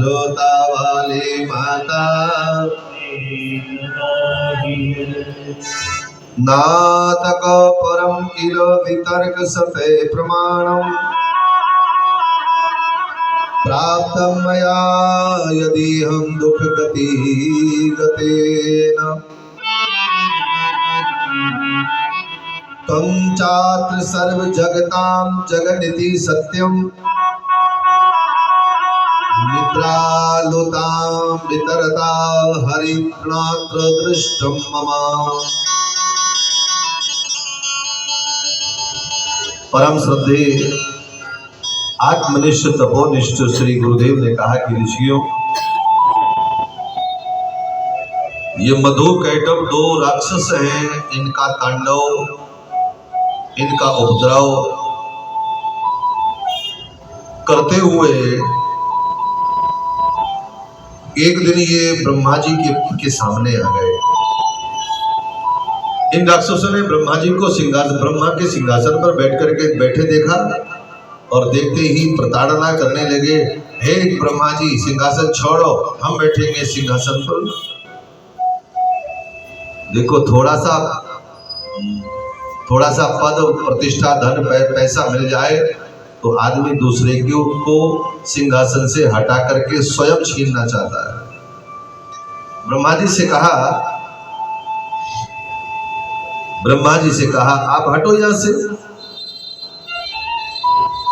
जोता वाली माता नातक परम किलो वितर्क सते प्रमाणम प्राप्त मया यदि हम दुख गति गतेन तम चात्र सर्व जगताम जगनिति सत्यम निद्रालुतां वितरता हरिप्रात्र दृष्टं मम। परम श्रद्धे आत्मनिष्ठ तपोनिष्ठ श्री गुरुदेव ने कहा कि ऋषियों, ये मधु कैटभ दो राक्षस हैं, इनका तांडव, इनका उपद्रव करते हुए एक दिन ये ब्रह्मा जी के सामने आ गए। इन राक्षसों ने ब्रह्मा जी को ब्रह्मा के सिंहासन पर बैठे देखा और देखते ही प्रताड़ना करने लगे। हे ब्रह्मा जी, सिंहासन छोड़ो, हम बैठेंगे सिंहासन पर। देखो, थोड़ा सा पद प्रतिष्ठा धन पैसा मिल जाए तो आदमी दूसरे को सिंहासन से हटा करके स्वयं छीनना चाहता है। ब्रह्मा जी से कहा आप हटो यहां से,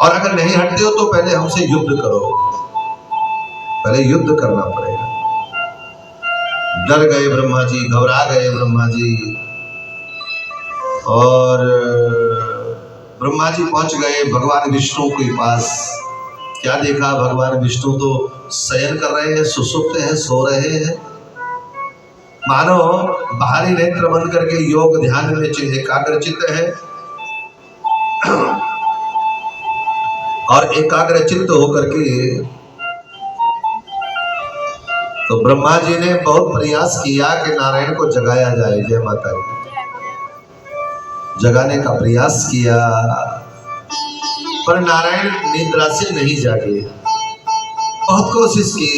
और अगर नहीं हटते हो तो पहले हमसे युद्ध करो। पहले युद्ध करना पड़ेगा। डर गए ब्रह्मा जी, घबरा गए ब्रह्मा जी, और ब्रह्मा जी पहुंच गए भगवान विष्णु के पास। क्या देखा, भगवान विष्णु तो शयन कर रहे हैं, सुसुप्त हैं, सो रहे हैं, मानो बाहरी नेत्र बंद करके योग ध्यान में एकाग्रचित्त है। और एकाग्रचित्त होकर के तो ब्रह्मा जी ने बहुत प्रयास किया कि नारायण को जगाया जाए। जय माता दी। जगाने का प्रयास किया, पर नारायण निद्रा से नहीं जागे। बहुत कोशिश की,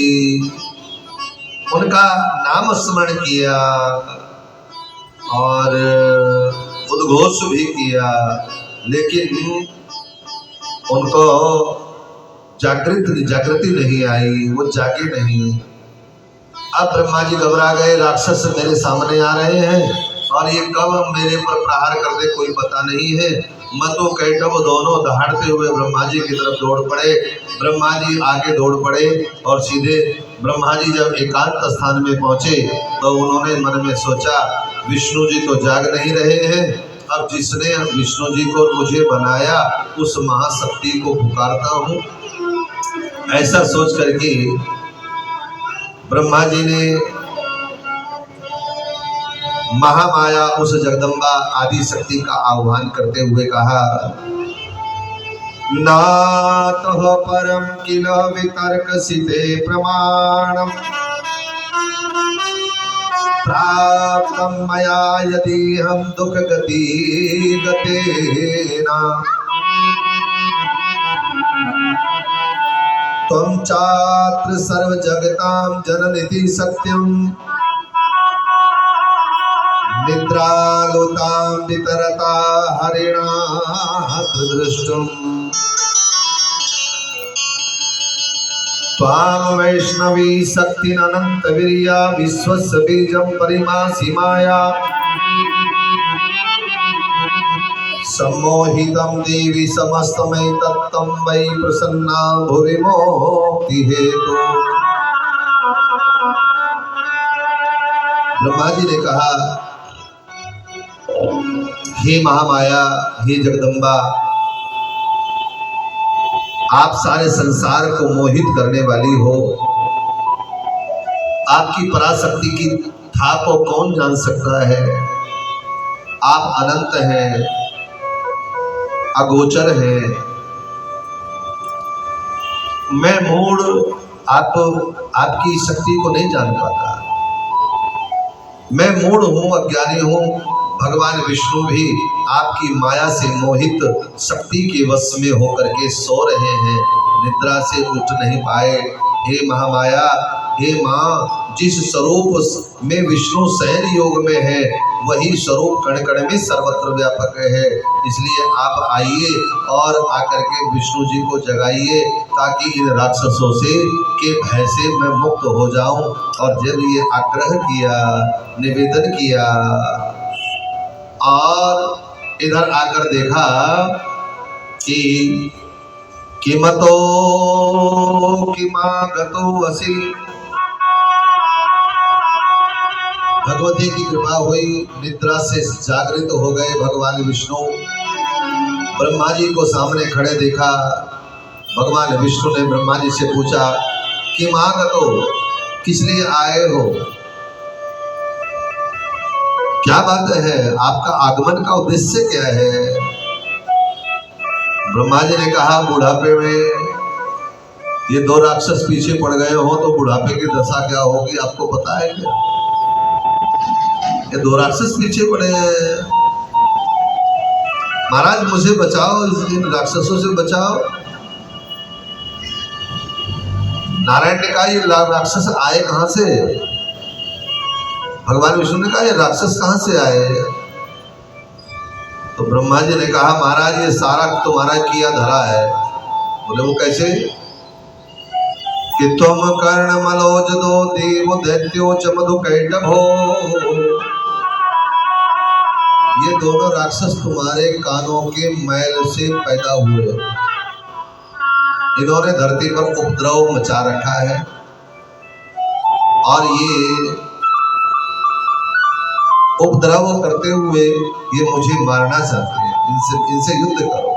उनका नाम स्मरण किया और उद्घोष भी किया, लेकिन उनको जागृति नहीं आई, वो जागे नहीं। अब ब्रह्मा जी घबरा गए, राक्षस मेरे सामने आ रहे हैं और ये कब मेरे पर प्रहार कर दे कोई पता नहीं है। मधु कैटभ दोनों दहाड़ते हुए ब्रह्मा जी की तरफ दौड़ पड़े। ब्रह्मा जी आगे दौड़ पड़े और सीधे ब्रह्मा जी जब एकांत स्थान में पहुंचे तो उन्होंने मन में सोचा, विष्णु जी तो जाग नहीं रहे हैं, अब जिसने विष्णु जी को मुझे बनाया उस महाशक्ति को पुकारता हूँ। ऐसा सोच करके ब्रह्मा जी ने महामाया उस जगदम्बा आदि शक्ति का आह्वान करते हुए कहा, नातः परम किल वितर्कसिते प्रमाणम प्राप्तं मया यदि हम दुख गति गतेन त्वं चात्र सर्व जगतां जननीति सत्यम निद्रालुतां वितरता हरिणात्र दृष्टुम त्वां वैष्णवी शक्तिरनंत वीर्या विश्वस्य बीजं परिमासि माया सम्मोहितं देवी समस्तमय तत्तं वै प्रसन्ना भुवि मोक्ति हेतु। ब्रह्मा जी ने कहा, हे महामाया, हे जगदम्बा, आप सारे संसार को मोहित करने वाली हो। आपकी पराशक्ति की था को कौन जान सकता है। आप अनंत हैं, अगोचर हैं। मैं मूढ़ आपकी शक्ति को नहीं जान पाता। मैं मूढ़ हूँ, अज्ञानी हूँ। भगवान विष्णु भी आपकी माया से मोहित शक्ति के वश में होकर के सो रहे हैं, निद्रा से उठ नहीं पाए। हे महामाया, हे माँ, जिस स्वरूप में विष्णु शयन योग में है वही स्वरूप कण कण में सर्वत्र व्यापक है। इसलिए आप आइए और आकर के विष्णु जी को जगाइए ताकि इन राक्षसों से के भय से मैं मुक्त हो जाऊं। और जब ये आग्रह किया, निवेदन किया और इधर आकर देखा कि मतो किमागतो असि, भगवती की कृपा हुई, निद्रा से जागृत हो गए भगवान विष्णु। ब्रह्मा जी को सामने खड़े देखा। भगवान विष्णु ने ब्रह्मा जी से पूछा कि मागतो, किस लिए आए हो, क्या बात है, आपका आगमन का उद्देश्य क्या है। ब्रह्मा जी ने कहा बुढ़ापे में ये दो राक्षस पीछे पड़ गए हो तो बुढ़ापे की दशा क्या होगी आपको पता है क्या। ये दो राक्षस पीछे पड़े हैं, महाराज मुझे बचाओ, इन राक्षसों से बचाओ। नारायण ने कहा ये राक्षस आए कहां से। भगवान विष्णु ने कहा ये राक्षस कहां से आए। तो ब्रह्मा जी ने कहा महाराज ये सारा तुम्हारा किया धरा है। बोले वो कैसे। कि तुम कर्ण मलोज दो देव दैत्यो च मधु कैटभो, ये दोनों राक्षस तुम्हारे कानों के मैल से पैदा हुए। इन्होंने धरती पर उपद्रव मचा रखा है और ये उपद्रव करते हुए ये मुझे मारना चाहते हैं, इनसे युद्ध करो।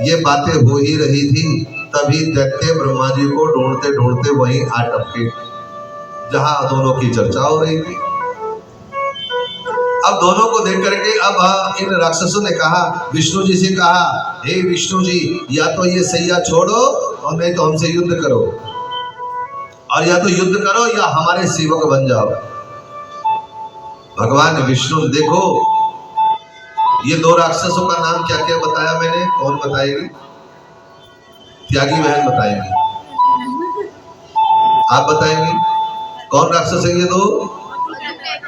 ये बातें हो ही रही थी तभी दैत्य ब्रह्मा जी को ढूंढते ढूंढते वहीं आ टपके जहां दोनों की चर्चा हो रही थी। अब दोनों को देख करके अब इन राक्षसों ने कहा, विष्णु जी से कहा, हे विष्णु जी, या तो ये सैया छोड़ो और नहीं तो हमसे युद्ध करो, और या तो युद्ध करो या हमारे सेवक बन जाओ। भगवान विष्णु देखो ये दो राक्षसों का नाम क्या क्या बताया मैंने, कौन बताएगी। त्यागी बहन बताएंगे, आप बताएंगे कौन राक्षस है ये दो,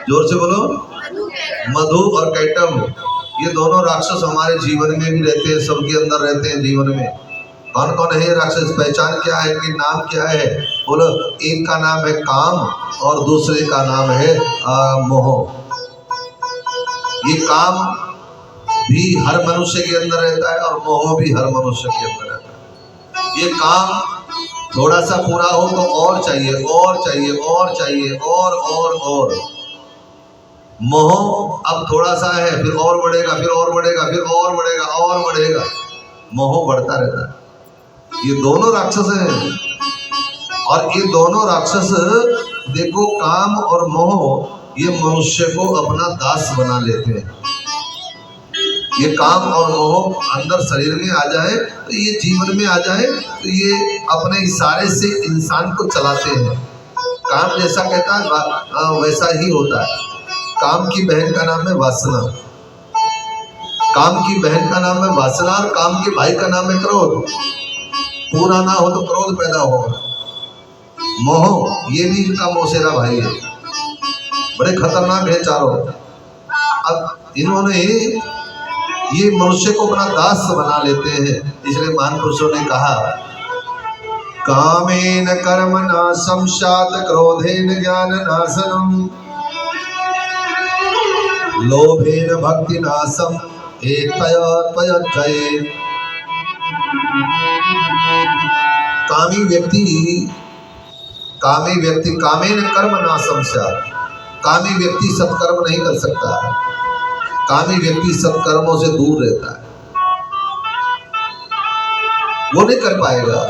जोर से बोलो। मधु और कैटभ, ये दोनों राक्षस हमारे जीवन में भी रहते हैं, सबके अंदर रहते हैं जीवन में। कौन कौन है ये राक्षस, पहचान क्या है, कि नाम क्या है बोलो। एक का नाम है काम और दूसरे का नाम है मोह। ये काम भी हर मनुष्य के अंदर रहता है और मोह भी हर मनुष्य के अंदर रहता है। ये काम थोड़ा सा पूरा हो तो और चाहिए और चाहिए और चाहिए और मोह अब थोड़ा सा है फिर और बढ़ेगा फिर और बढ़ेगा फिर और बढ़ेगा और बढ़ेगा, मोह बढ़ता रहता है। ये दोनों राक्षस हैं और ये दोनों राक्षस देखो काम और मोह ये मनुष्य को अपना दास बना लेते हैं। ये काम और मोह अंदर शरीर में आ जाए तो ये जीवन में आ जाए तो ये अपने इशारे से इंसान को चलाते हैं। काम जैसा कहता है वैसा ही होता है। काम की बहन का नाम है वासना, काम की बहन का नाम है वासना और काम के भाई का नाम है क्रोध। पूरा ना हो तो क्रोध पैदा होगा। मोह ये भी इनका मौसेरा भाई है, बड़े खतरनाक है चारों। अब इन्होंने ये मनुष्य को अपना दास बना लेते हैं। इसलिए महान पुरुषों ने कहा कामेन कर्म नाशम स्यात् क्रोधेन ज्ञान नाशनम लोभेन भक्ति नाशम एतयत्वयच्चये। कामी व्यक्ति कामेन कर्म नाशम स्यात्, कामी व्यक्ति सत्कर्म नहीं कर सकता, कामी व्यक्ति सत्कर्मों से दूर रहता है, वो नहीं कर पाएगा।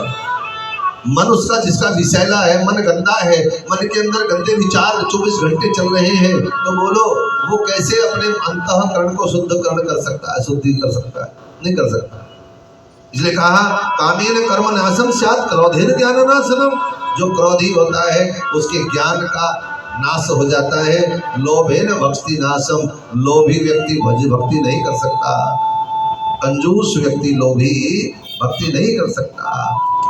मन उसका जिसका विषैला है, मन गंदा है, मन के अंदर गंदे विचार 24 घंटे चल रहे हैं, तो बोलो वो कैसे अपने अंतःकरण को शुद्धिकरण कर सकता है, शुद्धि कर सकता है, नहीं कर सकता। इसलिए कहा कामेन कर्म नाशम स्यात् क्रोधेन ज्ञान नाशनम। जो क्रोधी होता है उसके ज्ञान का नाश हो जाता है। लोभेन भक्ति नाशम, लोभी व्यक्ति भक्ति नहीं कर सकता, कंजूस व्यक्ति लोभी भक्ति नहीं कर सकता।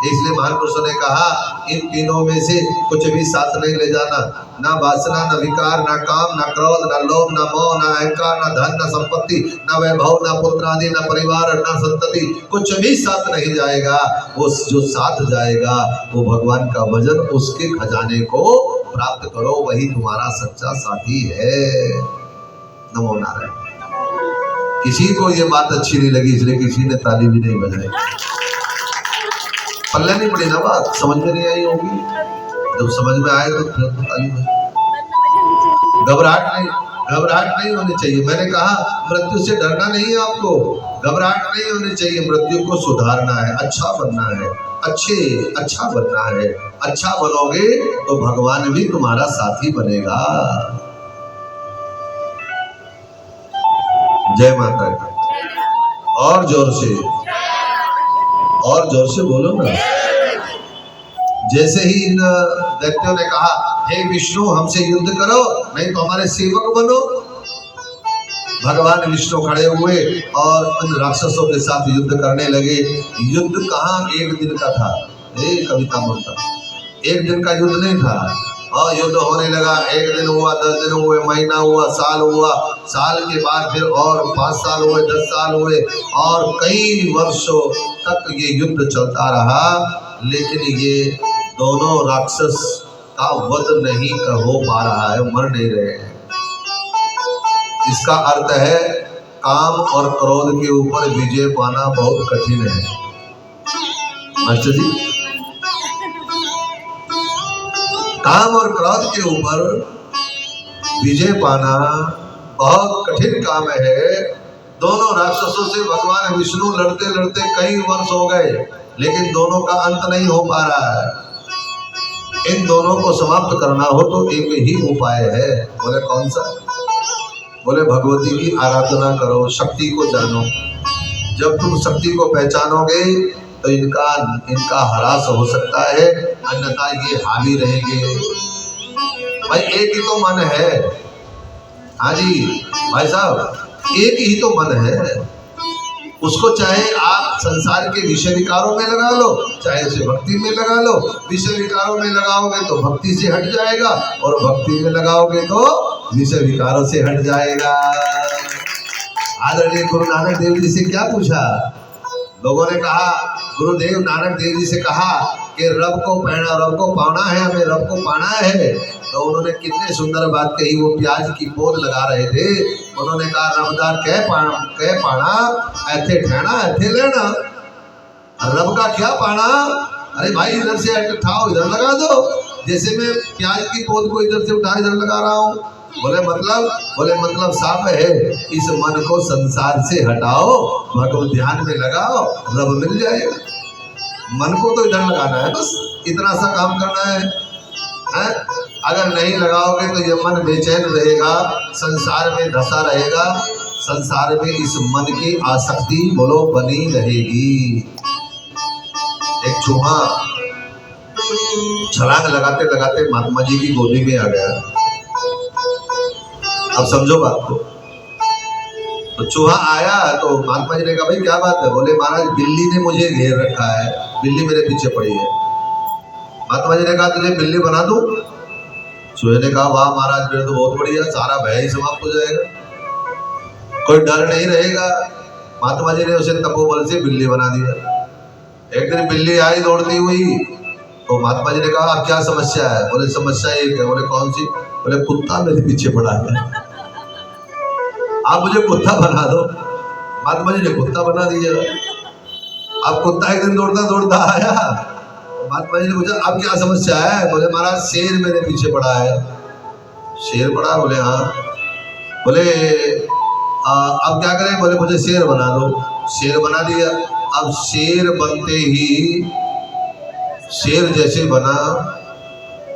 इसलिए महान पुरुषों ने कहा इन तीनों में से कुछ भी साथ नहीं ले जाना, ना वासना, ना विकार, ना काम, ना क्रोध, ना लोभ, ना मोह, ना अहंकार, ना धन, ना संपत्ति, ना वैभव, ना पुत्र आदि, ना परिवार, ना संतति, कुछ भी साथ नहीं जाएगा। वो जो साथ जाएगा वो भगवान का भजन, उसके खजाने को प्राप्त करो, वही तुम्हारा सच्चा साथी है। नमो नारायण। किसी को ये बात अच्छी नहीं लगी इसलिए किसी ने ताली भी नहीं बजाई। पल्ले नहीं पड़ी ना, बात समझ में नहीं आई होगी। जब समझ में आए तो फिर ताली बजाई। घबराहट नहीं होनी चाहिए। मैंने कहा मृत्यु से डरना नहीं है आपको, घबराहट नहीं होनी चाहिए। मृत्यु को सुधारना है, अच्छा बनना है, अच्छा बनना है। अच्छा बनोगे तो भगवान भी तुम्हारा साथी बनेगा। जय माता दी। और जोर से बोलो ना। जैसे ही इन दैत्यों ने कहा हे विष्णु हमसे युद्ध करो, नहीं तो हमारे सेवक बनो, भगवान विष्णु खड़े हुए और उन राक्षसों के साथ युद्ध करने लगे। युद्ध कहाँ एक दिन का था, कविता बोलता, एक दिन का युद्ध नहीं था। और युद्ध होने लगा, एक दिन हुआ, 10 दिन हुए, महीना हुआ, साल हुआ, साल के बाद फिर और 5 साल हुए, 10 साल हुए और कई वर्षों तक ये युद्ध चलता रहा। लेकिन ये दोनों राक्षस का वध नहीं हो पा रहा है, मर नहीं रहे हैं। इसका अर्थ है काम और क्रोध के ऊपर विजय पाना बहुत कठिन है। मास्टर जी, काम और क्रोध के ऊपर विजय पाना बहुत कठिन काम है। दोनों राक्षसों से भगवान विष्णु लड़ते लड़ते कई वर्ष हो गए, लेकिन दोनों का अंत नहीं हो पा रहा है। इन दोनों को समाप्त करना हो तो एक ही उपाय है। बोले कौन सा? बोले भगवती की आराधना करो, शक्ति को जानो। जब तुम शक्ति को पहचानोगे तो इनका ह्रास हो सकता है, अन्यथा ये हावी रहेंगे। भाई एक ही तो मन है। हाँ जी भाई साहब, एक ही तो मन है। उसको चाहे आप संसार के विषय विकारों में लगा लो, चाहे उसे भक्ति में लगा लो। विषय विकारों में लगाओगे तो भक्ति से हट जाएगा, और भक्ति में लगाओगे तो विषय विकारों से हट जाएगा। आदरणीय गुरु नानक देव जी से क्या पूछा? लोगों ने कहा, गुरुदेव नानक देव जी से कहा कि रब को पाना है, हमें रब को पाना है। तो उन्होंने कितने सुंदर बात कही। वो प्याज की पौध लगा रहे थे। उन्होंने कहा रबदार कह पाना ऐथे ठहना ऐथे लेना। रब का क्या पाना? अरे भाई इधर से उठाओ इधर लगा दो, जैसे मैं प्याज की पौध को इधर से उठा इधर लगा रहा हूँ। बोले मतलब साफ है, इस मन को संसार से हटाओ, भगवत ध्यान में लगाओ, रब मिल जाएगा। मन को तो इधर लगाना है, बस इतना सा काम करना है। अगर नहीं लगाओगे तो ये मन बेचैन रहेगा, संसार में धसा रहेगा, संसार में इस मन की आसक्ति बोलो बनी रहेगी। एक चूहा छलांग लगाते लगाते महात्मा जी की गोदी में आ गया। अब समझो बात को। तो चूहा आया तो महात्मा जी ने कहा भाई क्या बात है? बोले महाराज बिल्ली ने मुझे घेर रखा है, बिल्ली मेरे पीछे पड़ी है। महात्मा जी ने कहा तुझे बिल्ली बना दूं? चूहे ने कहा वाह महाराज, फिर तो बहुत बढ़िया, सारा भय ही समाप्त हो जाएगा, कोई डर नहीं रहेगा। महात्मा जी ने उसे तपोबल से बिल्ली बना दिया। एक दिन बिल्ली आई दौड़ती हुई, तो महात्मा जी ने कहा अब क्या समस्या है? बोले समस्या एक है। बोले कौन सी? बोले कुत्ता मेरे पीछे पड़ा है, आप मुझे कुत्ता बना दो। महात्मा जी ने कुत्ता बना दिया। अब कुत्ता एक दिन दौड़ता दौड़ता आया, महात्मा जी ने पूछा अब क्या समस्या है? बोले महाराज शेर मेरे पीछे पड़ा है। शेर पड़ा? बोले हाँ। बोले अब क्या करें? बोले मुझे शेर बना दो। शेर बना दिया। अब शेर बनते ही शेर जैसे बना,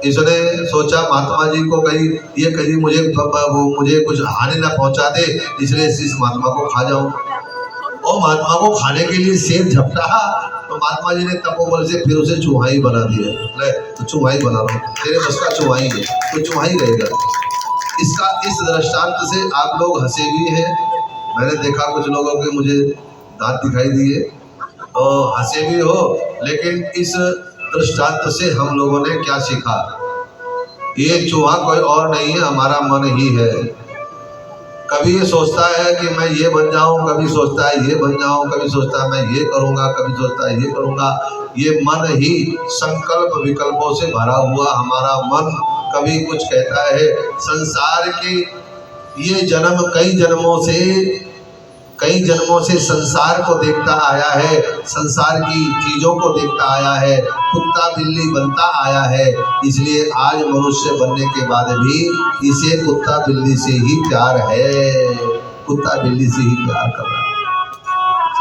इसने सोचा महात्मा जी को कहीं मुझे कुछ हानि ना पहुंचा दे, इसलिए इस महात्मा को खा जाऊं। और महात्मा को खाने के लिए शेर झपटा, तो महात्मा जी ने तपोबल से फिर उसे चूहाई बना दिया। ले तो चूहाई बना लो, तेरे बस का चूहाई है तो चूहाई रहेगा। इस दृष्टांत से आप लोग हंसे भी हैं। मैंने देखा कुछ लोगों के मुझे दांत दिखाई दिए, हंसे भी हो, लेकिन इस दृष्टांत से हम लोगों ने क्या सीखा? ये चूहा कोई और नहीं है, हमारा मन ही है। कभी ये सोचता है कि मैं ये बन जाऊं, कभी सोचता है ये बन जाऊं, कभी सोचता है मैं ये करूंगा, कभी सोचता है ये करूंगा। ये मन ही संकल्प विकल्पों से भरा हुआ हमारा मन कभी कुछ कहता है। संसार के ये जन्म कई जन्मों से संसार को देखता आया है, संसार की चीजों को देखता आया है, कुत्ता बिल्ली बनता आया है। इसलिए आज मनुष्य बनने के बाद भी इसे कुत्ता बिल्ली से ही प्यार है, कुत्ता बिल्ली से ही प्यार कर रहा है।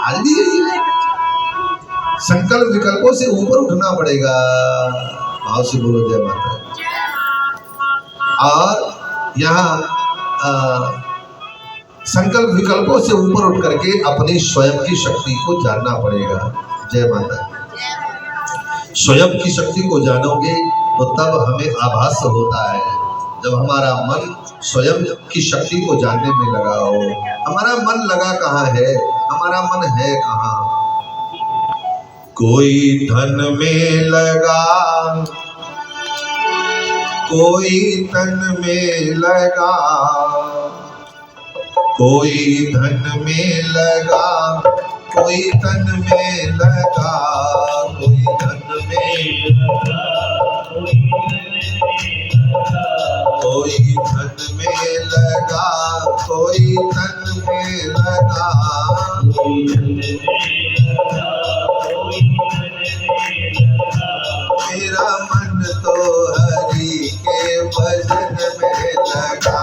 आज भी यही है। संकल्प विकल्पों से ऊपर उठना पड़ेगा। भाव से बोलो जय माता। और यहाँ संकल्प विकल्पों से ऊपर उठ करके अपनी स्वयं की शक्ति को जानना पड़ेगा। जय माता। स्वयं की शक्ति को जानोगे तो तब हमें आभास होता है, जब हमारा मन स्वयं की शक्ति को जानने में लगा हो। हमारा मन लगा कहाँ है? हमारा मन है कहाँ? कोई धन में लगा, कोई तन में लगा, कोई धन में लगा, कोई तन में लगा, कोई धन में लगा, कोई धन में लगा, कोई तन में लगा। मेरा मन तो हरि के भजन में लगा,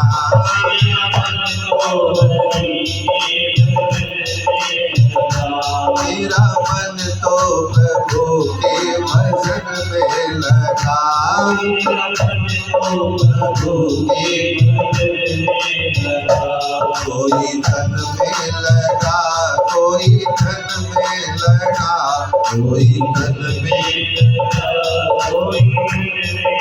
मेरा मन तो प्रभु के भजन में लगा, कोई धन में लगा, कोई धन में लगा, कोई धन में